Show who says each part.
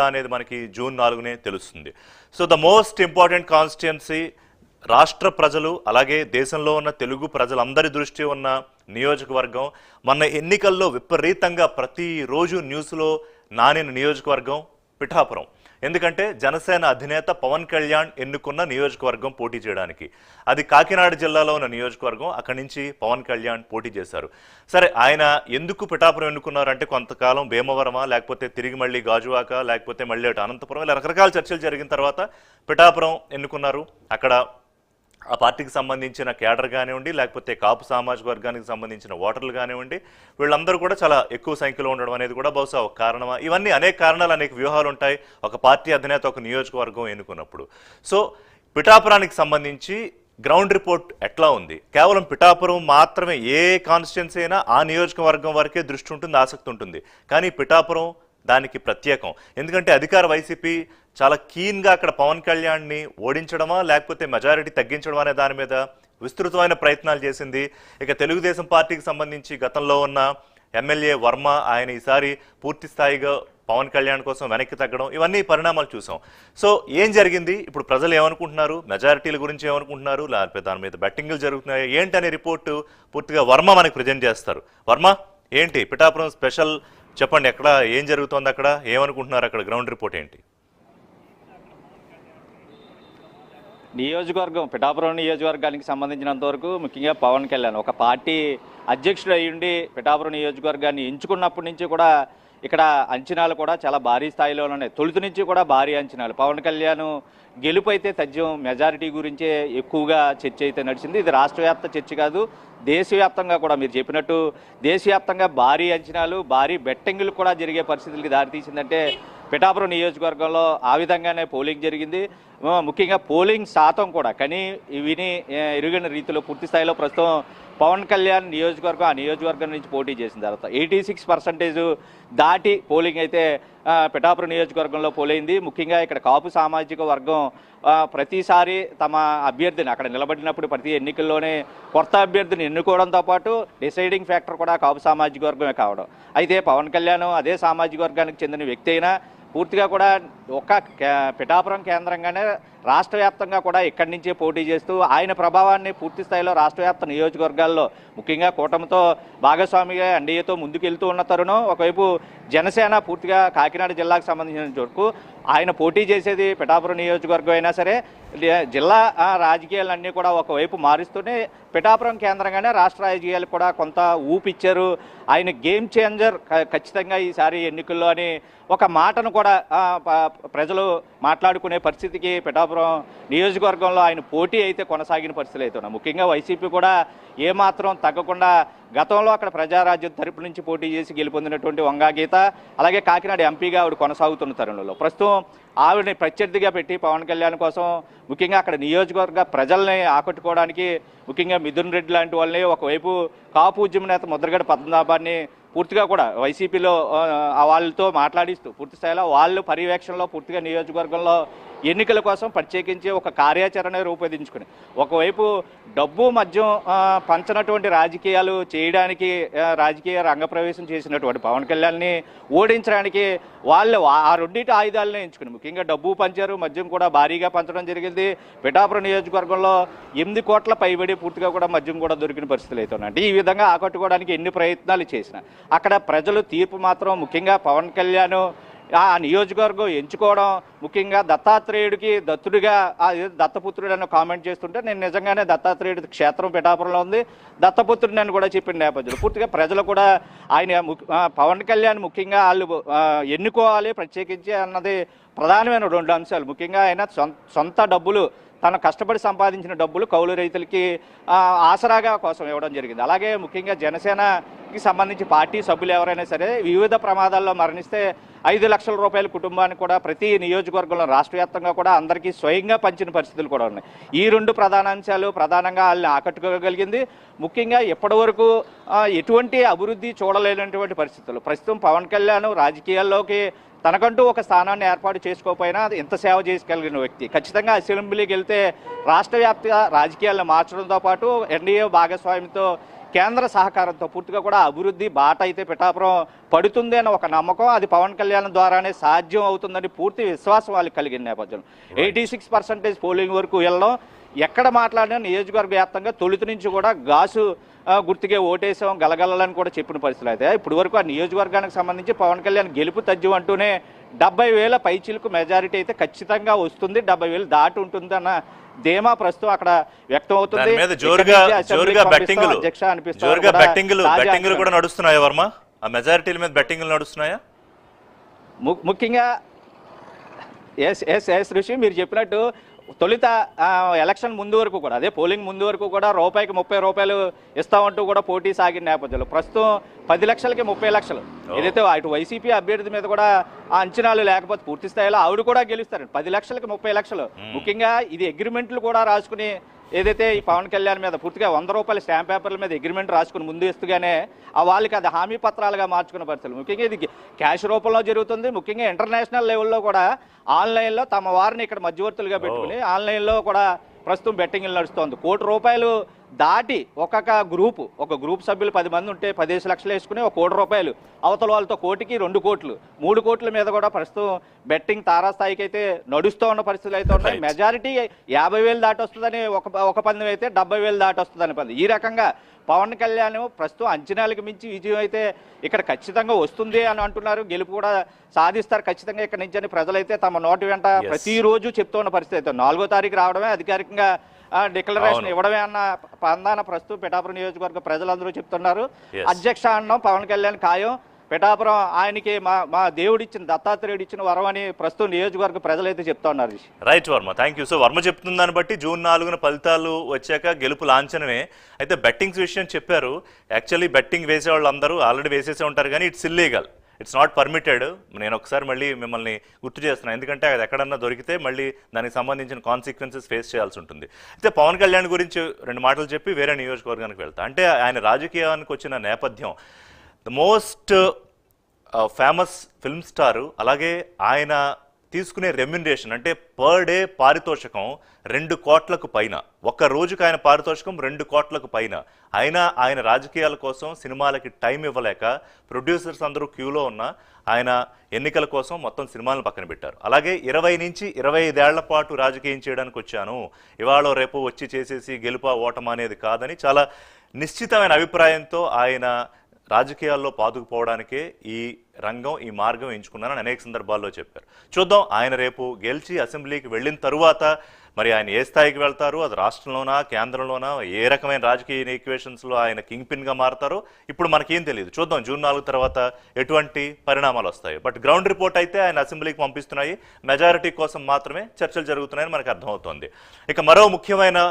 Speaker 1: అనేది మనకి జూన్ 4నే తెలుస్తుంది. So the most important constituency రాష్ట్ర ప్రజలు అలాగే దేశంలో ఉన్న తెలుగు ప్రజలందరి దృష్టి ఉన్న నియోజకవర్గం, మొన్న ఎన్నికల్లో విపరీతంగా ప్రతిరోజు న్యూస్లో నానిన నియోజకవర్గం పిఠాపురం. ఎందుకంటే జనసేన అధినేత పవన్ కళ్యాణ్ ఎన్నుకున్న నియోజకవర్గం పోటీ చేయడానికి. అది కాకినాడ జిల్లాలో ఉన్న నియోజకవర్గం. అక్కడి నుంచి పవన్ కళ్యాణ్ పోటీ చేశారు. సరే, ఆయన ఎందుకు పిఠాపురం ఎన్నుకున్నారంటే కొంతకాలం భీమవరమా, లేకపోతే తిరిగి మళ్ళీ గాజువాక, లేకపోతే మళ్ళీ అటు అనంతపురం, ఇలా రకరకాల చర్చలు జరిగిన తర్వాత పిఠాపురం ఎన్నుకున్నారు. అక్కడ ఆ పార్టీకి సంబంధించిన కేడర్ కానివ్వండి, లేకపోతే కాపు సామాజిక వర్గానికి సంబంధించిన ఓటర్లు కానివ్వండి, వీళ్ళందరూ కూడా చాలా ఎక్కువ సంఖ్యలో ఉండడం అనేది కూడా బహుశా ఒక కారణమా? ఇవన్నీ అనేక కారణాలు, అనేక వ్యూహాలు ఉంటాయి ఒక పార్టీ అధినేత ఒక నియోజకవర్గం ఎన్నుకున్నప్పుడు. సో పిఠాపురానికి సంబంధించి గ్రౌండ్ రిపోర్ట్ ఎట్లా ఉంది? కేవలం పిఠాపురం మాత్రమే, ఏ కాన్స్టిట్యున్సీ అయినా ఆ నియోజకవర్గం వరకే దృష్టి ఉంటుంది, ఆసక్తి ఉంటుంది. కానీ పిఠాపురం దానికి ప్రత్యేకం. ఎందుకంటే అధికార వైసీపీ చాలా కీన్గా అక్కడ పవన్ కళ్యాణ్ని ఓడించడమా లేకపోతే మెజారిటీ తగ్గించడం అనే దాని మీద విస్తృతమైన ప్రయత్నాలు చేసింది. ఇక తెలుగుదేశం పార్టీకి సంబంధించి గతంలో ఉన్న ఎమ్మెల్యే వర్మ, ఆయన ఈసారి పూర్తి స్థాయిగా పవన్ కళ్యాణ్ కోసం వెనక్కి తగ్గడం, ఇవన్నీ పరిణామాలు చూసాం. సో ఏం జరిగింది? ఇప్పుడు ప్రజలు ఏమనుకుంటున్నారు? మెజారిటీల గురించి ఏమనుకుంటున్నారు? లేకపోతే దాని మీద బెట్టింగ్లు జరుగుతున్నాయి ఏంటనే రిపోర్టు పూర్తిగా వర్మ మనకు ప్రజెంట్ చేస్తారు. వర్మ, ఏంటి పిఠాపురం స్పెషల్ చెప్పండి. ఎక్కడ ఏం జరుగుతోంది? అక్కడ ఏమనుకుంటున్నారు? అక్కడ గ్రౌండ్ రిపోర్ట్ ఏంటి?
Speaker 2: నియోజకవర్గం పిఠాపురం నియోజకవర్గానికి సంబంధించినంత వరకు ముఖ్యంగా పవన్ కళ్యాణ్ ఒక పార్టీ అధ్యక్షుడు అయ్యుండి పిఠాపురం నియోజకవర్గాన్ని ఎంచుకున్నప్పటి నుంచి కూడా ఇక్కడ అంచనాలు కూడా చాలా భారీ స్థాయిలో ఉన్నాయి. తొలుత నుంచి కూడా భారీ అంచనాలు. పవన్ కళ్యాణ్ గెలుపు అయితే తథ్యం, మెజారిటీ గురించే ఎక్కువగా చర్చ అయితే నడిచింది. ఇది రాష్ట్ర వ్యాప్త చర్చ కాదు, దేశవ్యాప్తంగా కూడా మీరు చెప్పినట్టు దేశవ్యాప్తంగా భారీ అంచనాలు, భారీ బెట్టింగ్లు కూడా జరిగే పరిస్థితులకి దారితీసిందంటే పిఠాపురం నియోజకవర్గంలో ఆ విధంగానే పోలింగ్ జరిగింది. ముఖ్యంగా పోలింగ్ శాతం కూడా కానీ విని ఎరుగని రీతిలో పూర్తి స్థాయిలో ప్రస్తుతం పవన్ కళ్యాణ్ నియోజకవర్గం ఆ నియోజకవర్గం నుంచి పోటీ చేసిన తర్వాత 86% దాటి పోలింగ్ అయితే పిఠాపురం నియోజకవర్గంలో పోలైంది. ముఖ్యంగా ఇక్కడ కాపు సామాజిక వర్గం ప్రతిసారి తమ అభ్యర్థిని అక్కడ నిలబడినప్పుడు ప్రతి ఎన్నికల్లోనే కొత్త అభ్యర్థిని ఎన్నుకోవడంతో పాటు డిసైడింగ్ ఫ్యాక్టర్ కూడా కాపు సామాజిక వర్గమే కావడం. అయితే పవన్ కళ్యాణ్ అదే సామాజిక వర్గానికి చెందిన వ్యక్తి అయినా పూర్తిగా కూడా ఒక పిఠాపురం కేంద్రంగానే రాష్ట్ర వ్యాప్తంగా కూడా ఇక్కడి నుంచే పోటీ చేస్తూ ఆయన ప్రభావాన్ని పూర్తి స్థాయిలో రాష్ట్ర వ్యాప్త నియోజకవర్గాల్లో ముఖ్యంగా కూటమితో భాగస్వామిగా ఎన్డీఏతో ముందుకెళ్తూ ఉన్న తరుణం ఒకవైపు జనసేన పూర్తిగా కాకినాడ జిల్లాకు సంబంధించిన వరకు ఆయన పోటీ చేసేది పిఠాపురం నియోజకవర్గం అయినా సరే జిల్లా రాజకీయాలన్నీ కూడా ఒకవైపు మారుస్తూనే పిఠాపురం కేంద్రంగానే రాష్ట్ర రాజకీయాలకు కూడా కొంత ఊపిచ్చారు. ఆయన గేమ్ చేంజర్ ఖచ్చితంగా ఈసారి ఎన్నికల్లో అని ఒక మాటను కూడా ప్రజలు మాట్లాడుకునే పరిస్థితికి పిఠాపురం నియోజకవర్గంలో ఆయన పోటీ అయితే కొనసాగిన పరిస్థితులు అయితే ఉన్నాయి. ముఖ్యంగా వైసీపీ కూడా ఏమాత్రం తగ్గకుండా గతంలో అక్కడ ప్రజారాజ్యం తరపు నుంచి పోటీ చేసి గెలుపొందినటువంటి వంగా గీత అలాగే కాకినాడ ఎంపీగా ఆవిడ కొనసాగుతున్న తరుణంలో ప్రస్తుతం ఆవిడని ప్రత్యర్థిగా పెట్టి పవన్ కళ్యాణ్ కోసం ముఖ్యంగా అక్కడ నియోజకవర్గ ప్రజల్ని ఆకట్టుకోవడానికి ముఖ్యంగా మిథున్ రెడ్డి లాంటి వాళ్ళని ఒకవైపు కాపు ఉద్యమ నేత ముద్రగడ పద్మనాభాన్ని పూర్తిగా కూడా వైసీపీలో వాళ్ళతో మాట్లాడిస్తూ పూర్తి స్థాయిలో వాళ్ళు పర్యవేక్షణలో పూర్తిగా నియోజకవర్గంలో ఎన్నికల కోసం ప్రత్యేకించి ఒక కార్యాచరణ రూపొందించుకుని ఒకవైపు డబ్బు మద్యం పంచనటువంటి రాజకీయాలు చేయడానికి రాజకీయ రంగప్రవేశం చేసినటువంటి పవన్ కళ్యాణ్ని ఓడించడానికి వాళ్ళు ఆ రెండింటి ఆయుధాలను ఎంచుకుని ముఖ్యంగా డబ్బు పంచారు, మద్యం కూడా భారీగా పంచడం జరిగింది. పిఠాపురం నియోజకవర్గంలో 8 కోట్ల పైబడి పూర్తిగా కూడా మద్యం కూడా దొరికిన పరిస్థితులు అయితే ఉన్నాయి. ఈ విధంగా ఆకట్టుకోవడానికి ఎన్ని ప్రయత్నాలు చేసినా అక్కడ ప్రజలు తీర్పు మాత్రం ముఖ్యంగా పవన్ కళ్యాణ్ ఆ నియోజకవర్గం ఎంచుకోవడం ముఖ్యంగా దత్తాత్రేయుడికి దత్తుడిగా దత్తపుత్రుడు అని కామెంట్ చేస్తుంటే నేను నిజంగానే దత్తాత్రేయుడి క్షేత్రం పిఠాపురంలో ఉంది, దత్తపుత్రుడిని అని కూడా చెప్పిన నేపథ్యంలో పూర్తిగా ప్రజలు కూడా ఆయన పవన్ కళ్యాణ్ ముఖ్యంగా వాళ్ళు ఎన్నుకోవాలి ప్రత్యేకించి అన్నది ప్రధానమైన 2 అంశాలు. ముఖ్యంగా ఆయన సొంత డబ్బులు తను కష్టపడి సంపాదించిన డబ్బులు కౌలు రైతులకి ఆసరాగా కోసం ఇవ్వడం జరిగింది. అలాగే ముఖ్యంగా జనసేనకి సంబంధించి పార్టీ సభ్యులు ఎవరైనా సరే వివిధ ప్రమాదాల్లో మరణిస్తే 5 లక్షల రూపాయల కుటుంబానికి కూడా ప్రతి నియోజకవర్గంలో రాష్ట్ర వ్యాప్తంగా కూడా అందరికీ స్వయంగా పంచిన పరిస్థితులు కూడా ఉన్నాయి. ఈ 2 ప్రధాన అంశాలు ప్రధానంగా వాళ్ళని ఆకట్టుకోగలిగింది. ముఖ్యంగా ఇప్పటివరకు ఎటువంటి అభివృద్ధి చూడలేనటువంటి పరిస్థితులు ప్రస్తుతం పవన్ కళ్యాణ్ రాజకీయాల్లోకి తనకంటూ ఒక స్థానాన్ని ఏర్పాటు చేసుకోకపోయినా ఇంత సేవ చేయగలిగిన వ్యక్తి ఖచ్చితంగా అసెంబ్లీకి వెళ్తే రాష్ట్ర వ్యాప్త రాజకీయాలను మార్చడంతో పాటు ఎన్డీఏ భాగస్వామ్యంతో కేంద్ర సహకారంతో పూర్తిగా కూడా అభివృద్ధి బాట అయితే పిఠాపురం పడుతుంది అన్న ఒక నమ్మకం, అది పవన్ కళ్యాణ్ ద్వారానే సాధ్యం అవుతుందని పూర్తి విశ్వాసం వాళ్ళకి కలిగిన నేపథ్యంలో 86% పోలింగ్ వరకు వెళ్ళడం, ఎక్కడ మాట్లాడినా నియోజకవర్గ వ్యాప్తంగా తొలుత నుంచి కూడా గాసు గుర్తుకే ఓటేసాం గలగలని కూడా చెప్పిన పరిస్థితులు అయితే ఇప్పటి వరకు ఆ నియోజకవర్గానికి సంబంధించి పవన్ కళ్యాణ్ గెలుపు తథ్యం అంటూనే 70,000 పైచిలకు మెజారిటీ అయితే ఖచ్చితంగా వస్తుంది, 70,000 దాటి ఉంటుంది అన్న ధీమా ప్రస్తుతం అక్కడ వ్యక్తం అవుతుంది.
Speaker 1: బెట్టింగ్లు కూడా నడుస్తున్నాయా వర్మ? ఆ మెజారిటీల మీద బెట్టింగ్లు నడుస్తున్నాయా?
Speaker 2: ముఖ్యంగా ఎస్ ఋషి, మీరు చెప్పినట్టు తొలుత ఎలక్షన్ ముందు వరకు కూడా, అదే పోలింగ్ ముందు వరకు కూడా రూపాయికి 30 రూపాయలు ఇస్తామంటూ కూడా పోటీ సాగిన నేపథ్యంలో ప్రస్తుతం 10 లక్షలకి 30 లక్షలు ఏదైతే అటు వైసీపీ అభ్యర్థి మీద కూడా ఆ అంచనాలు లేకపోతే పూర్తి స్థాయిలో ఆవిడ కూడా గెలుస్తారు. 10 లక్షలకి 30 లక్షలు. ముఖ్యంగా ఇది అగ్రిమెంట్లు కూడా రాసుకుని ఏదైతే ఈ పవన్ కళ్యాణ్ మీద పూర్తిగా 100 రూపాయల స్టాంప్ పేపర్ల మీద అగ్రిమెంట్ రాసుకుని ముందు ఇస్తూగానే ఆ వాళ్ళకి అది హామీ పత్రాలుగా మార్చుకున్న పరిస్థితులు. ముఖ్యంగా ఇది క్యాష్ రూపంలో జరుగుతుంది. ముఖ్యంగా ఇంటర్నేషనల్ లెవెల్లో కూడా ఆన్లైన్లో తమ వారిని ఇక్కడ మధ్యవర్తులుగా పెట్టుకుని ఆన్లైన్లో కూడా ప్రస్తుతం బెట్టింగ్లు నడుస్తోంది. ₹1 దాటి ఒక గ్రూప్ సభ్యులు 10 మంది ఉంటే 15 లక్షలు వేసుకుని ₹1 అవతల వాళ్ళతో 1 కోటి, 2 కోట్లు, 3 కోట్ల మీద కూడా ప్రస్తుతం బెట్టింగ్ తారాస్థాయికి అయితే నడుస్తూ ఉన్న పరిస్థితులు అయితే ఉన్నాయి. మెజారిటీ 50,000 దాటి వస్తుందని ఒక పందెం అయితే 70,000 దాటి వస్తుందని పందెం. ఈ రకంగా పవన్ కళ్యాణ్ ప్రస్తుతం అంచనాలకు మించి విజయం అయితే ఇక్కడ ఖచ్చితంగా వస్తుంది అని అంటున్నారు. గెలుపు కూడా సాధిస్తారు ఖచ్చితంగా ఇక్కడ నుంచి అని ప్రజలైతే తమ నోటి వెంట ప్రతిరోజు చెప్తున్న పరిస్థితి అయితే 4వ తారీఖు రావడమే అధికారికంగా డిక్లరేషన్ ఇవ్వడమే అన్న పందాన ప్రస్తుతం పిఠాపురం నియోజకవర్గ ప్రజలందరూ చెప్తున్నారు. అధ్యక్ష అన్నం పవన్ కళ్యాణ్ ఖాయం, పిఠాపురం ఆయనకి మా దేవుడిచ్చిన దత్తాత్రేయుడు ఇచ్చిన వరం అని ప్రస్తుతం నియోజకవర్గ ప్రజలైతే చెప్తా ఉన్నారు.
Speaker 1: Right Varma, thank you. So Varma చెప్తున్న దాన్ని బట్టి జూన్ 4న ఫలితాలు వచ్చాక గెలుపు లాంఛనమే. అయితే బెట్టింగ్స్ విషయం చెప్పారు. యాక్చువల్లీ బెట్టింగ్ వేసే వాళ్ళు అందరూ ఆల్రెడీ వేసేసే ఉంటారు, కానీ it's illegal, it's not permitted. నేను ఒకసారి మళ్ళీ మిమ్మల్ని గుర్తు చేస్తున్నాను, ఎందుకంటే అది ఎక్కడన్నా దొరికితే మళ్ళీ దానికి సంబంధించిన కాన్సిక్వెన్సెస్ ఫేస్ చేయాల్సి ఉంటుంది. అయితే పవన్ కళ్యాణ్ గురించి 2 మాటలు చెప్పి వేరే నియోజకవర్గానికి వెళ్తా. అంటే ఆయన రాజకీయానికి వచ్చిన నేపథ్యం the most famous film star, అలాగే ఆయన తీసుకునే రెమ్యునరేషన్ అంటే పర్ డే పారితోషికం 2 కోట్లకు పైన, ఒక్క రోజుకి ఆయన పారితోషికం 2 కోట్లకు పైన. అయినా ఆయన రాజకీయాల కోసం సినిమాలకి టైం ఇవ్వలేక ప్రొడ్యూసర్స్ అందరూ క్యూలో ఉన్న ఆయన ఎన్నికల కోసం మొత్తం సినిమాలను పక్కన పెట్టారు. అలాగే 20 నుంచి 25 ఏళ్ల పాటు రాజకీయం చేయడానికి వచ్చాను, ఇవాళ రేపు వచ్చి చేసేసి గెలుపా ఓటమా అనేది కాదని చాలా నిశ్చితమైన అభిప్రాయంతో ఆయన రాజకీయాల్లో పాతుకుపోవడానికే ఈ రంగం, ఈ మార్గం ఎంచుకున్నారని అనేక సందర్భాల్లో చెప్పారు. చూద్దాం ఆయన రేపు గెలిచి అసెంబ్లీకి వెళ్ళిన తరువాత మరి ఆయన ఏ స్థాయికి వెళ్తారు, అది రాష్ట్రంలోనా కేంద్రంలోనా, ఏ రకమైన రాజకీయ ఈక్వేషన్స్లో ఆయన కింగ్ పిన్గా మారుతారో ఇప్పుడు మనకేం తెలియదు. చూద్దాం జూన్ 4 తర్వాత ఎటువంటి పరిణామాలు వస్తాయి. బట్ గ్రౌండ్ రిపోర్ట్ అయితే ఆయన అసెంబ్లీకి పంపిస్తున్నాయి, మెజారిటీ కోసం మాత్రమే చర్చలు జరుగుతున్నాయని మనకు అర్థమవుతోంది. ఇక మరో ముఖ్యమైన